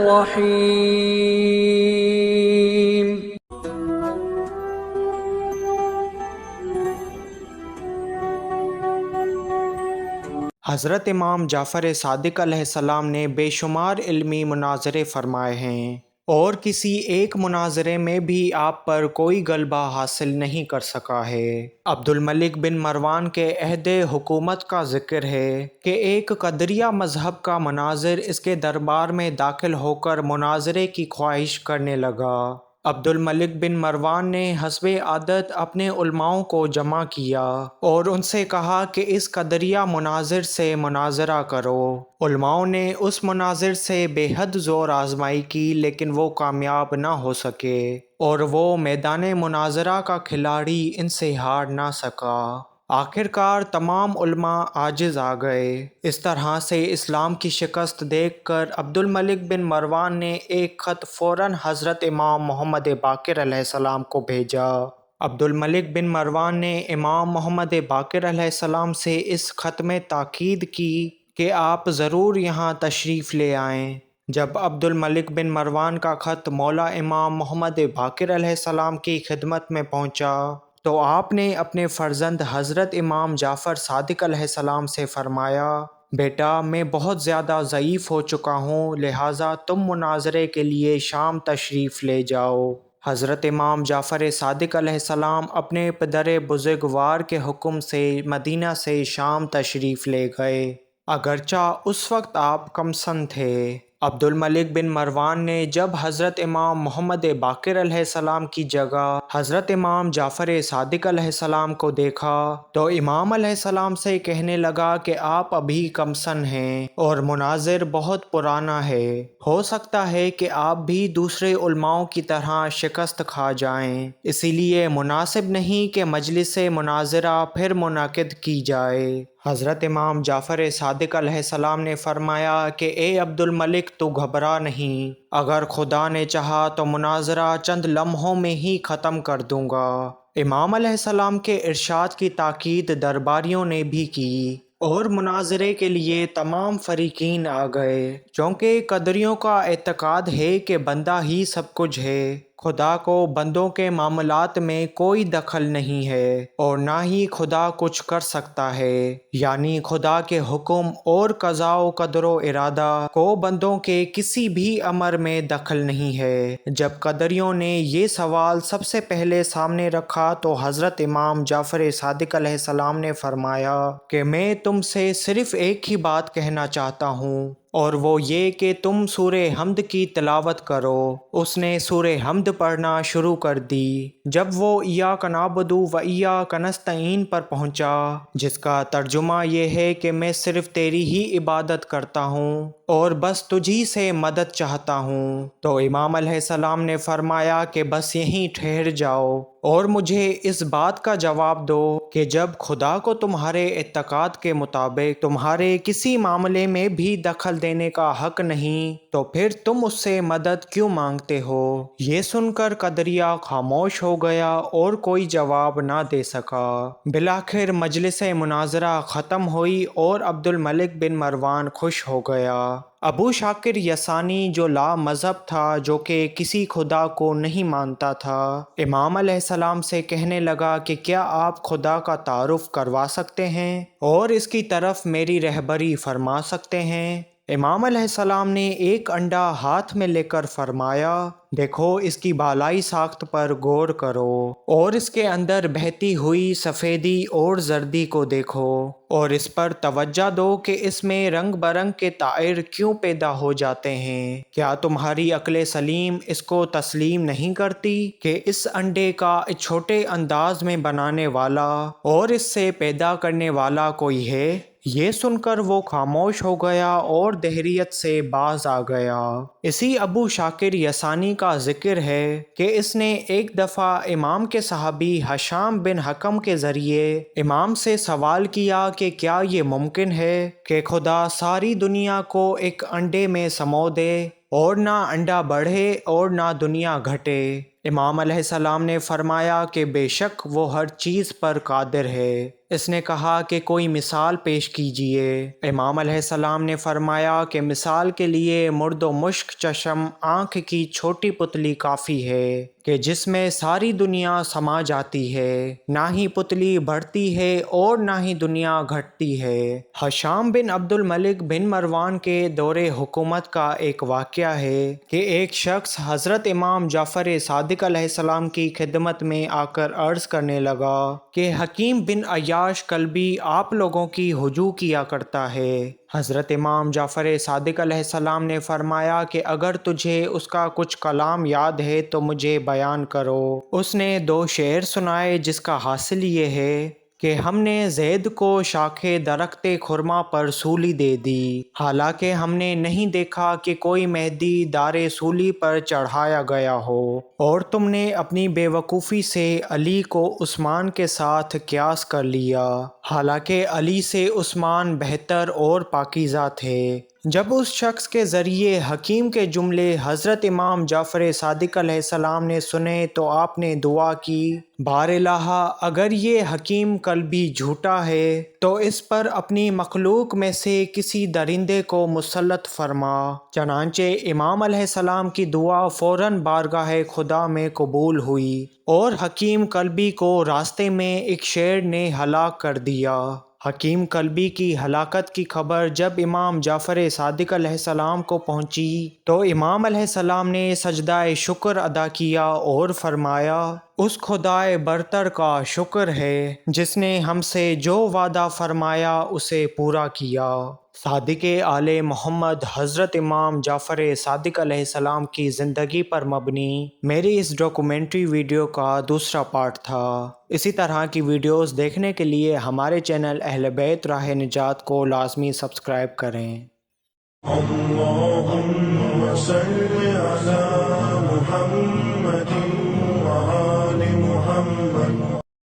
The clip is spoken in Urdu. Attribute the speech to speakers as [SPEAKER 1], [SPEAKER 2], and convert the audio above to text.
[SPEAKER 1] الرحیم۔
[SPEAKER 2] حضرت امام جعفر صادق علیہ السلام نے بے شمار علمی مناظرے فرمائے ہیں، اور کسی ایک مناظرے میں بھی آپ پر کوئی غلبہ حاصل نہیں کر سکا ہے۔ عبد الملک بن مروان کے عہد حکومت کا ذکر ہے کہ ایک قدریہ مذہب کا مناظر اس کے دربار میں داخل ہو کر مناظرے کی خواہش کرنے لگا۔ عبد الملک بن مروان نے حسب عادت اپنے علماؤں کو جمع کیا اور ان سے کہا کہ اس قدریہ مناظر سے مناظرہ کرو۔ علماؤں نے اس مناظر سے بے حد زور آزمائی کی، لیکن وہ کامیاب نہ ہو سکے اور وہ میدان مناظرہ کا کھلاڑی ان سے ہار نہ سکا۔ آخر کار تمام علماء عاجز آ گئے۔ اس طرح سے اسلام کی شکست دیکھ کر عبد الملک بن مروان نے ایک خط فوراً حضرت امام محمد باقر علیہ السلام کو بھیجا۔ عبد الملک بن مروان نے امام محمد باقر علیہ السلام سے اس خط میں تاکید کی کہ آپ ضرور یہاں تشریف لے آئیں۔ جب عبد الملک بن مروان کا خط مولا امام محمد باقر علیہ السلام کی خدمت میں پہنچا تو آپ نے اپنے فرزند حضرت امام جعفر صادق علیہ السلام سے فرمایا، بیٹا میں بہت زیادہ ضعیف ہو چکا ہوں، لہٰذا تم مناظرے کے لیے شام تشریف لے جاؤ۔ حضرت امام جعفر صادق علیہ السلام اپنے پدر بزرگوار کے حکم سے مدینہ سے شام تشریف لے گئے، اگرچہ اس وقت آپ کم سن تھے۔ عبد الملک بن مروان نے جب حضرت امام محمد باقر علیہ السلام کی جگہ حضرت امام جعفر صادق علیہ السلام کو دیکھا تو امام علیہ السلام سے کہنے لگا کہ آپ ابھی کم سن ہیں اور مناظر بہت پرانا ہے، ہو سکتا ہے کہ آپ بھی دوسرے علماؤں کی طرح شکست کھا جائیں، اسی لیے مناسب نہیں کہ مجلس مناظرہ پھر منعقد کی جائے۔ حضرت امام جعفر صادق علیہ السلام نے فرمایا کہ اے عبد الملک، تو گھبرا نہیں، اگر خدا نے چاہا تو مناظرہ چند لمحوں میں ہی ختم کر دوں گا۔ امام علیہ السلام کے ارشاد کی تاکید درباریوں نے بھی کی اور مناظرے کے لیے تمام فریقین آ گئے، چونکہ قدریوں کا اعتقاد ہے کہ بندہ ہی سب کچھ ہے، خدا کو بندوں کے معاملات میں کوئی دخل نہیں ہے اور نہ ہی خدا کچھ کر سکتا ہے، یعنی خدا کے حکم اور قضاء و قدر و ارادہ کو بندوں کے کسی بھی امر میں دخل نہیں ہے۔ جب قدریوں نے یہ سوال سب سے پہلے سامنے رکھا تو حضرت امام جعفر صادق علیہ السلام نے فرمایا کہ میں تم سے صرف ایک ہی بات کہنا چاہتا ہوں، اور وہ یہ کہ تم سورہ حمد کی تلاوت کرو۔ اس نے سورہ حمد پڑھنا شروع کر دی۔ جب وہ ایاک نعبد و ایاک نستعین پر پہنچا، جس کا ترجمہ یہ ہے کہ میں صرف تیری ہی عبادت کرتا ہوں اور بس تجھی سے مدد چاہتا ہوں، تو امام علیہ السلام نے فرمایا کہ بس یہیں ٹھہر جاؤ اور مجھے اس بات کا جواب دو کہ جب خدا کو تمہارے اعتقاد کے مطابق تمہارے کسی معاملے میں بھی دخل دینے کا حق نہیں تو پھر تم اس سے مدد کیوں مانگتے ہو؟ یہ سن کر قدریہ خاموش ہو گیا اور کوئی جواب نہ دے سکا۔ بالآخر مجلس مناظرہ ختم ہوئی اور عبد الملک بن مروان خوش ہو گیا۔ ابو شاکر یسانی جو لا مذہب تھا، جو کہ کسی خدا کو نہیں مانتا تھا، امام علیہ السلام سے کہنے لگا کہ کیا آپ خدا کا تعارف کروا سکتے ہیں اور اس کی طرف میری رہبری فرما سکتے ہیں؟ امام علیہ السلام نے ایک انڈا ہاتھ میں لے کر فرمایا، دیکھو اس کی بالائی ساخت پر غور کرو اور اس کے اندر بہتی ہوئی سفیدی اور زردی کو دیکھو اور اس پر توجہ دو کہ اس میں رنگ برنگ کے طائر کیوں پیدا ہو جاتے ہیں۔ کیا تمہاری عقل سلیم اس کو تسلیم نہیں کرتی کہ اس انڈے کا چھوٹے انداز میں بنانے والا اور اس سے پیدا کرنے والا کوئی ہے؟ یہ سن کر وہ خاموش ہو گیا اور دہریت سے باز آ گیا۔ اسی ابو شاکر یسانی کا ذکر ہے کہ اس نے ایک دفعہ امام کے صحابی ہشام بن حکم کے ذریعے امام سے سوال کیا کہ کیا یہ ممکن ہے کہ خدا ساری دنیا کو ایک انڈے میں سمو دے؟ اور نہ انڈا بڑھے اور نہ دنیا گھٹے۔ امام علیہ السلام نے فرمایا کہ بے شک وہ ہر چیز پر قادر ہے۔ اس نے کہا کہ کوئی مثال پیش کیجئے۔ امام علیہ السلام نے فرمایا کہ مثال کے لیے مرد و مشک چشم آنکھ کی چھوٹی پتلی کافی ہے کہ جس میں ساری دنیا سما جاتی ہے، نہ ہی پتلی بڑھتی ہے اور نہ ہی دنیا گھٹتی ہے۔ ہشام بن عبد الملک بن مروان کے دور حکومت کا ایک واقعہ ہے کہ ایک شخص حضرت امام جعفر صادق علیہ السلام کی خدمت میں آ کر عرض کرنے لگا کہ حکیم بن عیاش کلبی آپ لوگوں کی ہجو کیا کرتا ہے۔ حضرت امام جعفر صادق علیہ السلام نے فرمایا کہ اگر تجھے اس کا کچھ کلام یاد ہے تو مجھے بیان کرو۔ اس نے 2 شعر سنائے جس کا حاصل یہ ہے کہ ہم نے زید کو شاخ درخت خرما پر سولی دے دی، حالانکہ ہم نے نہیں دیکھا کہ کوئی مہدی دار سولی پر چڑھایا گیا ہو، اور تم نے اپنی بے وقوفی سے علی کو عثمان کے ساتھ قیاس کر لیا، حالانکہ علی سے عثمان بہتر اور پاکیزہ تھے۔ جب اس شخص کے ذریعے حکیم کے جملے حضرت امام جعفر صادق علیہ السلام نے سنے تو آپ نے دعا کی، بار الہ اگر یہ حکیم کلبی جھوٹا ہے تو اس پر اپنی مخلوق میں سے کسی درندے کو مسلط فرما۔ چنانچہ امام علیہ السلام کی دعا فوراً بارگاہ خدا میں قبول ہوئی اور حکیم کلبی کو راستے میں ایک شیر نے ہلاک کر دیا۔ حکیم کلبی کی ہلاکت کی خبر جب امام جعفر صادق علیہ السلام کو پہنچی تو امام علیہ السلام نے سجدہ شکر ادا کیا اور فرمایا، اس خدائے برتر کا شکر ہے جس نے ہم سے جو وعدہ فرمایا اسے پورا کیا۔ صادق آل محمد حضرت امام جعفر صادق علیہ السلام کی زندگی پر مبنی میری اس ڈاکومنٹری ویڈیو کا دوسرا پارٹ تھا۔ اسی طرح کی ویڈیوز دیکھنے کے لیے ہمارے چینل اہل بیت راہ نجات کو لازمی سبسکرائب کریں۔ اللہم صل علی محمد